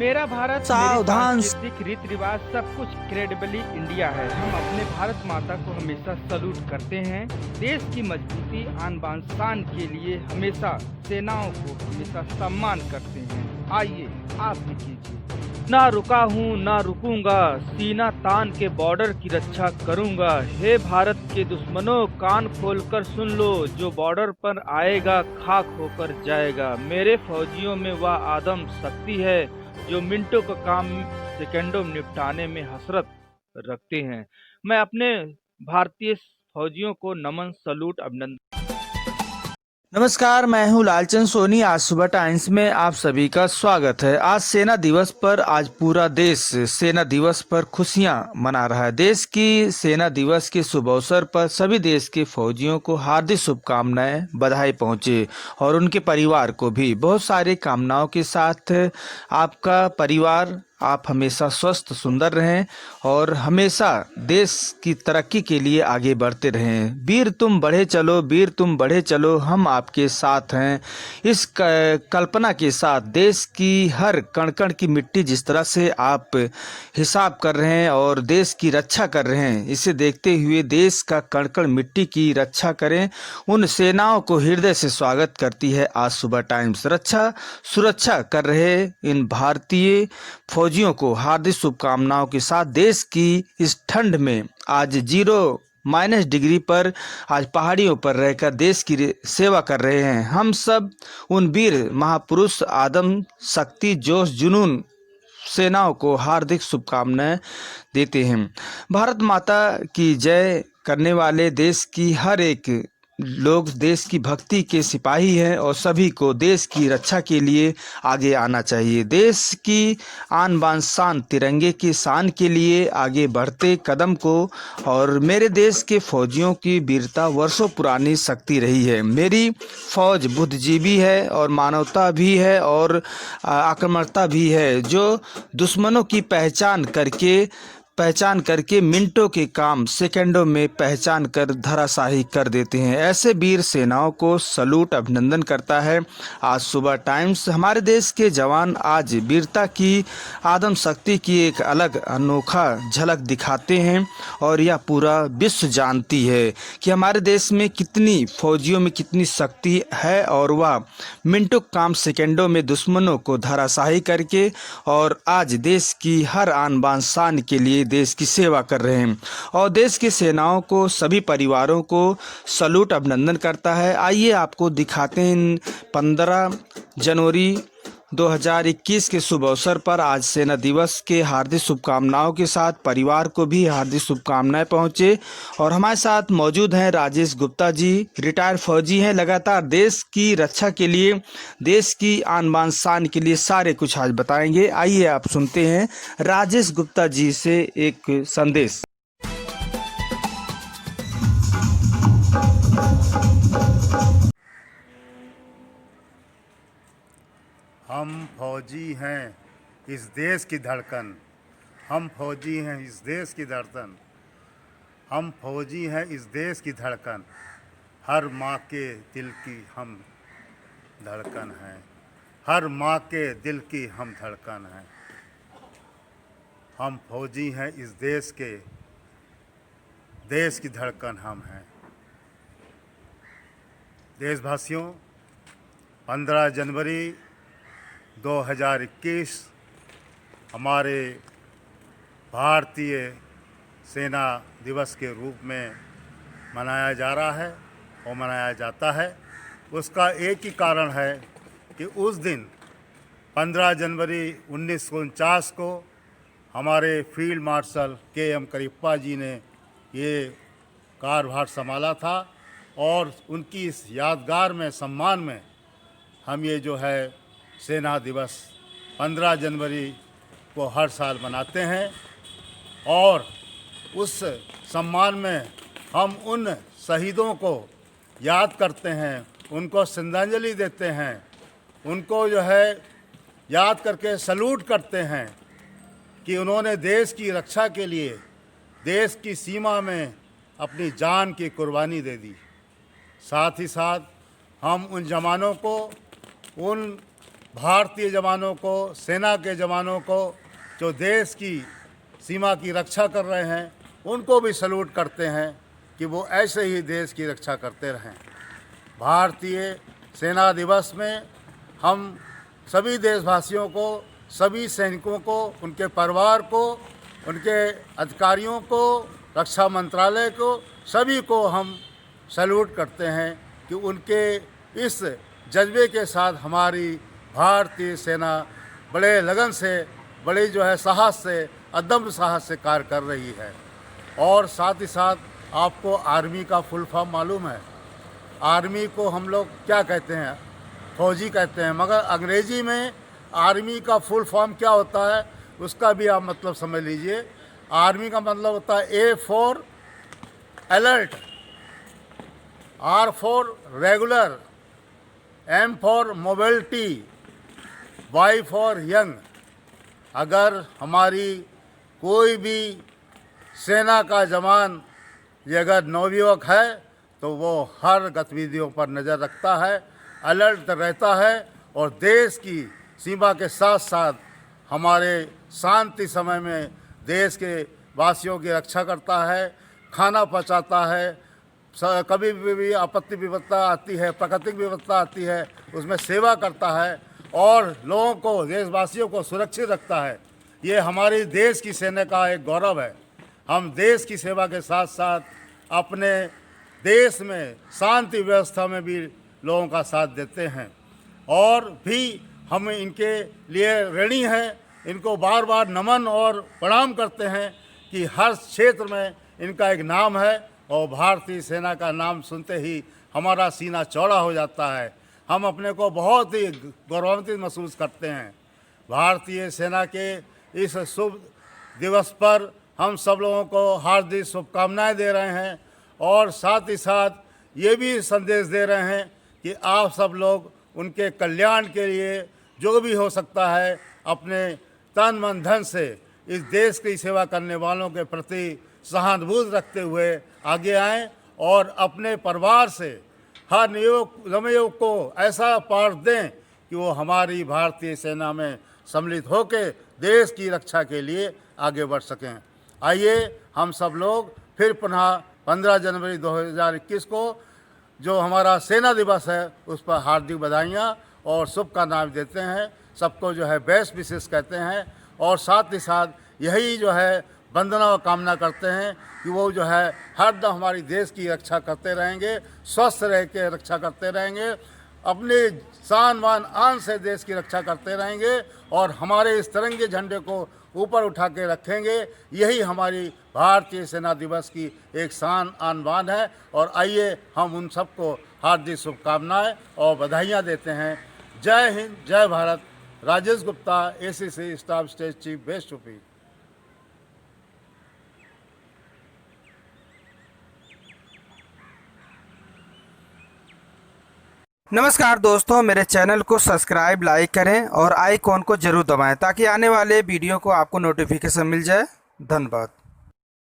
मेरा भारत, मेरी सावधान। सांस्कृतिक रीति रिवाज सब कुछ क्रेडिबली इंडिया है। हम अपने भारत माता को हमेशा सलूट करते हैं। देश की मजबूती आन बान शान के लिए हमेशा सेनाओं को हमेशा सम्मान करते हैं। आइए आप भी कीजिए। ना रुका हूँ ना रुकूंगा, सीना तान के बॉर्डर की रक्षा करूंगा। हे भारत के दुश्मनों, कान खोलकर सुन लो, जो बॉर्डर पर आएगा खाक होकर जाएगा। मेरे फौजियों में वह आदम शक्ति है जो मिनटों का काम सेकंडों में निपटाने में हसरत रखते हैं। मैं अपने भारतीय फौजियों को नमन, सलूट, अभिनंदन। नमस्कार, मैं हूं लालचंद सोनी। आज सुबह टाइम्स में आप सभी का स्वागत है। आज सेना दिवस पर आज पूरा देश सेना दिवस पर खुशियां मना रहा है। देश की सेना दिवस के शुभ अवसर पर सभी देश के फौजियों को हार्दिक शुभकामनाएं, बधाई पहुंचे और उनके परिवार को भी बहुत सारी कामनाओं के साथ आपका परिवार, आप हमेशा स्वस्थ सुंदर रहें और हमेशा देश की तरक्की के लिए आगे बढ़ते रहें। वीर तुम बढ़े चलो, वीर तुम बढ़े चलो, हम आपके साथ हैं। इस कल्पना के साथ देश की हर कण कण की मिट्टी जिस तरह से आप हिसाब कर रहे हैं और देश की रक्षा कर रहे हैं, इसे देखते हुए देश का कण कण मिट्टी की रक्षा करें। उन सेनाओं को हृदय से स्वागत करती है आज सुबह टाइम्स। रक्षा सुरक्षा कर रहे इन भारतीय फौजियों को हार्दिक शुभकामनाओं के साथ देश की इस ठंड में आज 0- डिग्री पर आज पहाड़ियों पर रहकर देश की सेवा कर रहे हैं। हम सब उन वीर महापुरुष आदम शक्ति जोश जुनून सेनाओं को हार्दिक शुभकामनाएं देते हैं। भारत माता की जय करने वाले देश की हर एक लोग देश की भक्ति के सिपाही हैं और सभी को देश की रक्षा के लिए आगे आना चाहिए। देश की आन बान शान तिरंगे की शान के लिए आगे बढ़ते कदम को, और मेरे देश के फौजियों की वीरता वर्षों पुरानी शक्ति रही है। मेरी फौज बुद्धिजीवी है और मानवता भी है और आक्रामकता भी है, जो दुश्मनों की पहचान करके मिनटों के काम सेकंडों में पहचान कर धराशाही कर देते हैं। ऐसे वीर सेनाओं को सलूट, अभिनंदन करता है आज सुबह टाइम्स। हमारे देश के जवान आज वीरता की, आदम शक्ति की एक अलग अनोखा झलक दिखाते हैं और यह पूरा विश्व जानती है कि हमारे देश में कितनी फौजियों में कितनी शक्ति है और वह मिनटों काम सेकंडों में दुश्मनों को धराशाही करके और आज देश की हर आन बान शान के लिए देश की सेवा कर रहे हैं। और देश की सेनाओं को, सभी परिवारों को सलूट, अभिनंदन करता है। आइए आपको दिखाते हैं 15 जनवरी 2021 के शुभ अवसर पर आज सेना दिवस के हार्दिक शुभकामनाओं के साथ परिवार को भी हार्दिक शुभकामनाएं पहुंचे। और हमारे साथ मौजूद हैं राजेश गुप्ता जी, रिटायर्ड फौजी हैं, लगातार देश की रक्षा के लिए, देश की आन बान शान के लिए सारे कुछ आज बताएंगे। आइए आप सुनते हैं राजेश गुप्ता जी से एक संदेश। हम फौजी हैं इस देश की धड़कन, हम फौजी हैं इस देश की धड़कन, हम फौजी हैं इस देश की धड़कन, हर माँ के दिल की हम धड़कन हैं, हर माँ के दिल की हम धड़कन हैं। हम फौजी हैं इस देश की धड़कन हम हैं। देशवासियों, 15 जनवरी 2021 हमारे भारतीय सेना दिवस के रूप में मनाया जा रहा है और मनाया जाता है। उसका एक ही कारण है कि उस दिन 15 जनवरी 1949 को हमारे फील्ड मार्शल के.एम. करियप्पा जी ने ये कार्यभार संभाला था और उनकी इस यादगार में, सम्मान में हम ये जो है सेना दिवस 15 जनवरी को हर साल मनाते हैं। और उस सम्मान में हम उन शहीदों को याद करते हैं, उनको श्रद्धांजलि देते हैं, उनको जो है याद करके सलूट करते हैं कि उन्होंने देश की रक्षा के लिए देश की सीमा में अपनी जान की कुर्बानी दे दी। साथ ही साथ हम उन जवानों को, उन भारतीय जवानों को, सेना के जवानों को जो देश की सीमा की रक्षा कर रहे हैं, उनको भी सैल्यूट करते हैं कि वो ऐसे ही देश की रक्षा करते रहें। भारतीय सेना दिवस में हम सभी देशवासियों को, सभी सैनिकों को, उनके परिवार को, उनके अधिकारियों को, रक्षा मंत्रालय को, सभी को हम सैल्यूट करते हैं कि उनके इस जज्बे के साथ हमारी भारतीय सेना बड़े लगन से, बड़े जो है साहस से, अदम्य साहस से कार्य कर रही है। और साथ ही साथ आपको आर्मी का फुल फॉर्म मालूम है। आर्मी को हम लोग क्या कहते हैं? फौजी कहते हैं, मगर अंग्रेजी में आर्मी का फुल फॉर्म क्या होता है उसका भी आप मतलब समझ लीजिए। आर्मी का मतलब होता है A for alert, R for regular, M for mobility, Y for young. अगर हमारी कोई भी सेना का जवान ये अगर नवयुवक है तो वो हर गतिविधियों पर नज़र रखता है, अलर्ट रहता है और देश की सीमा के साथ साथ हमारे शांति समय में देश के वासियों की रक्षा करता है, खाना पहुंचाता है। कभी भी आपत्ति विपत्ता आती है, प्राकृतिक विपत्ता आती है, उसमें सेवा करता है और लोगों को, देशवासियों को सुरक्षित रखता है। ये हमारी देश की सेना का एक गौरव है। हम देश की सेवा के साथ साथ अपने देश में शांति व्यवस्था में भी लोगों का साथ देते हैं और भी हम इनके लिए ऋणी हैं। इनको बार बार नमन और प्रणाम करते हैं कि हर क्षेत्र में इनका एक नाम है और भारतीय सेना का नाम सुनते ही हमारा सीना चौड़ा हो जाता है। हम अपने को बहुत ही गौरवान्वित महसूस करते हैं। भारतीय सेना के इस शुभ दिवस पर हम सब लोगों को हार्दिक शुभकामनाएं दे रहे हैं और साथ ही साथ ये भी संदेश दे रहे हैं कि आप सब लोग उनके कल्याण के लिए जो भी हो सकता है अपने तन मन धन से इस देश की सेवा करने वालों के प्रति सहानुभूति रखते हुए आगे आएं और अपने परिवार से हर नवयुवक को ऐसा पाठ दें कि वो हमारी भारतीय सेना में सम्मिलित होकर देश की रक्षा के लिए आगे बढ़ सकें। आइए हम सब लोग फिर पुनः 15 जनवरी 2021 को जो हमारा सेना दिवस है उस पर हार्दिक बधाइयाँ और शुभकामनाएं देते हैं। सबको जो है बेस्ट विशेष कहते हैं और साथ ही साथ यही जो है वंदना और कामना करते हैं कि वो जो है हरदम हमारी देश की रक्षा करते रहेंगे, स्वस्थ रह के रक्षा करते रहेंगे, अपने शान मान आन से देश की रक्षा करते रहेंगे और हमारे इस तिरंगे झंडे को ऊपर उठा के रखेंगे। यही हमारी भारतीय सेना दिवस की एक शान आन बान है और आइए हम उन सबको हार्दिक शुभकामनाएं और बधाइयाँ देते हैं। जय हिंद, जय Bharat. Rajesh Gupta, ACC staff state chief, best UP. नमस्कार दोस्तों, मेरे चैनल को सब्सक्राइब, लाइक करें और आइकॉन को जरूर दबाएं ताकि आने वाले वीडियो को आपको नोटिफिकेशन मिल जाए। धन्यवाद।